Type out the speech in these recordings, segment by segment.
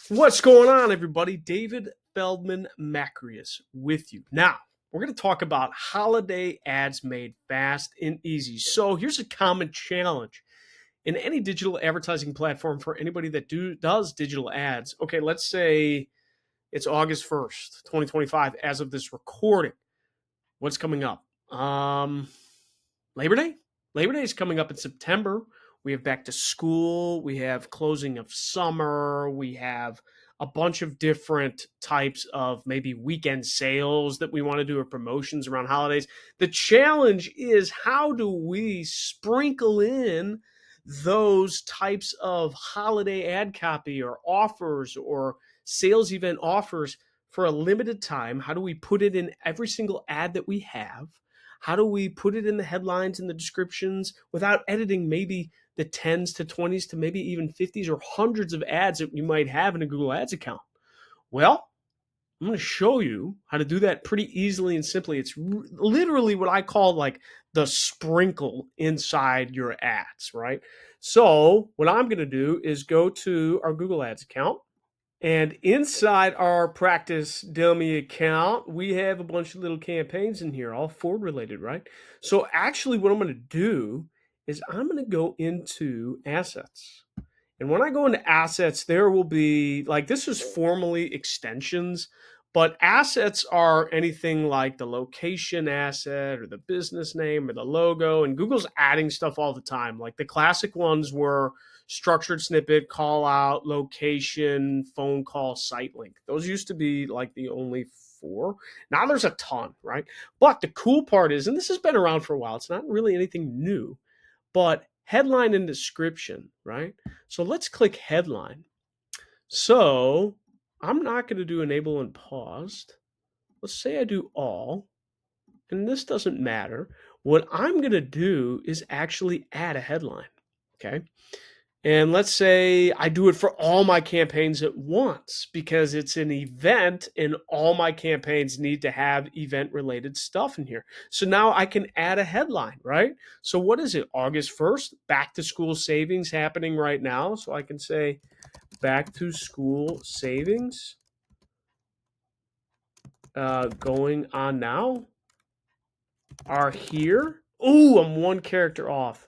What's going on, everybody? David Feldman-Makrias with you. Now, we're going to talk about holiday ads made fast and easy. So, here's a common challenge in any digital advertising platform for anybody that does digital ads. Okay, let's say it's August 1st, 2025, as of this recording. What's coming up? Labor Day? Labor Day is coming up in September. We have back to school. We have closing of summer. We have a bunch of different types of maybe weekend sales that we want to do or promotions around holidays. The challenge is how do we sprinkle in those types of holiday ad copy or offers or sales event offers for a limited time? How do we put it in every single ad that we have? How do we put it in the headlines and the descriptions without editing maybe the 10s to 20s to maybe even 50s or hundreds of ads that you might have in a Google Ads account? Well, I'm going to show you how to do that pretty easily and simply. It's literally what I call like the sprinkle inside your ads, right? So, what I'm going to do is go to our Google Ads account. And inside our practice dummy account, we have a bunch of little campaigns in here, all Ford related, right? So actually what I'm going to do is I'm going to go into assets. And when I go into assets, there will be like this is formally extensions, but assets are anything like the location asset or the business name or the logo. And Google's adding stuff all the time. Like the classic ones were structured snippet, call out, location, phone call, site link. Those used to be like the only four. Now there's a ton, right? But the cool part is, and this has been around for a while, it's not really anything new, but headline and description, right? So let's click headline. So I'm not going to do enable and paused. Let's say I do all, and this doesn't matter. What I'm going to do is actually add a headline, okay? And let's say I do it for all my campaigns at once because it's an event and all my campaigns need to have event related stuff in here. So now I can add a headline, right? So what is it? August 1st, back to school savings happening right now. So I can say back to school savings going on now are here. Ooh, I'm one character off.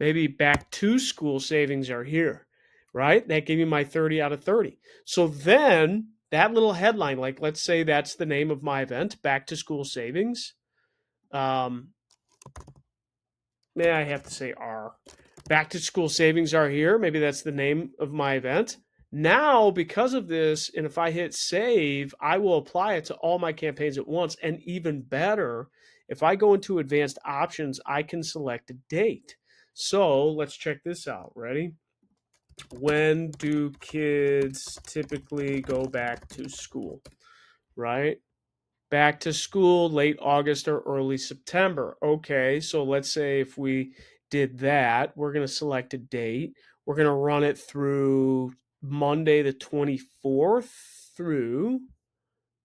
Maybe back to school savings are here, right? That gave me my 30 out of 30. So then that little headline, like let's say that's the name of my event, back to school savings. May I have to say are. Back to school savings are here. Maybe that's the name of my event. Now, because of this, and if I hit save, I will apply it to all my campaigns at once. And even better, if I go into advanced options, I can select a date. So let's check this out. Ready? When do kids typically go back to school? Right? Back to school late August or early September. Okay, so let's say if we did that, we're going to select a date. We're going to run it through Monday the 24th through,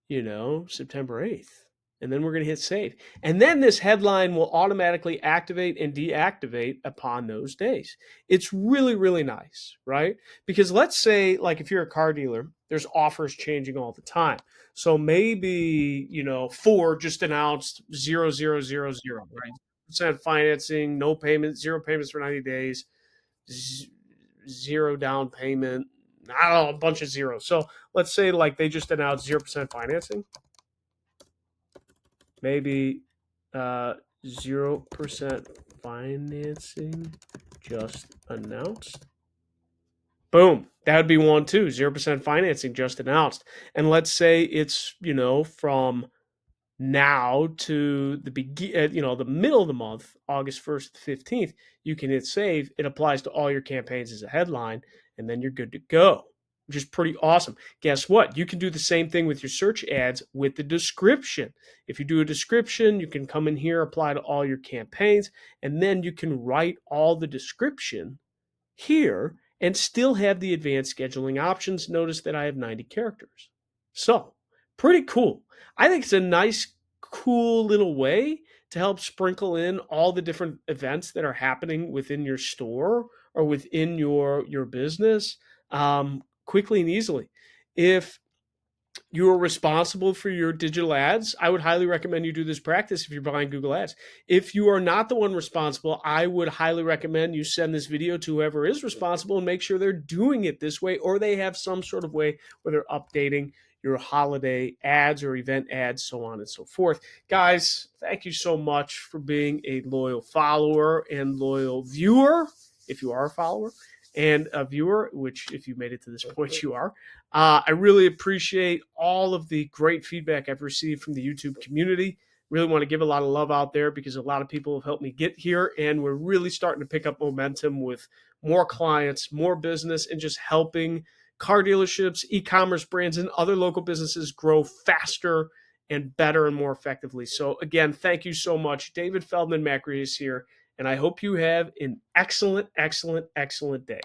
September 8th. And then we're going to hit save. And then this headline will automatically activate and deactivate upon those days. It's really, really nice, right? Because let's say, like, if you're a car dealer, there's offers changing all the time. So maybe, Ford just announced 0, 0, 0, 0, right? Percent financing, no payment, zero payments for 90 days, zero down payment. I don't know, a bunch of zeros. So let's say like they just announced 0% financing. Maybe 0% financing just announced. Boom. That would be one too. 0% financing just announced. And let's say it's, from now to the middle of the month, August 1st to 15th, you can hit save. It applies to all your campaigns as a headline, and then you're good to go, which is pretty awesome. Guess what? You can do the same thing with your search ads with the description. If you do a description, you can come in here, apply to all your campaigns, and then you can write all the description here and still have the advanced scheduling options. Notice that I have 90 characters. So, pretty cool. I think it's a nice, cool little way to help sprinkle in all the different events that are happening within your store or within your business quickly and easily. If you are responsible for your digital ads, I would highly recommend you do this practice if you're buying Google Ads. If you are not the one responsible, I would highly recommend you send this video to whoever is responsible and make sure they're doing it this way, or they have some sort of way where they're updating your holiday ads or event ads, so on and so forth. Guys, thank you so much for being a loyal follower and loyal viewer, if you are a follower, and a viewer, which if you made it to this point, you are. I really appreciate all of the great feedback I've received from the YouTube community. Really want to give a lot of love out there because a lot of people have helped me get here, and we're really starting to pick up momentum with more clients, more business, and just helping car dealerships, e-commerce brands, and other local businesses grow faster and better and more effectively. So again, thank you so much. David Feldman-Makrias here, and I hope you have an excellent, excellent, excellent day.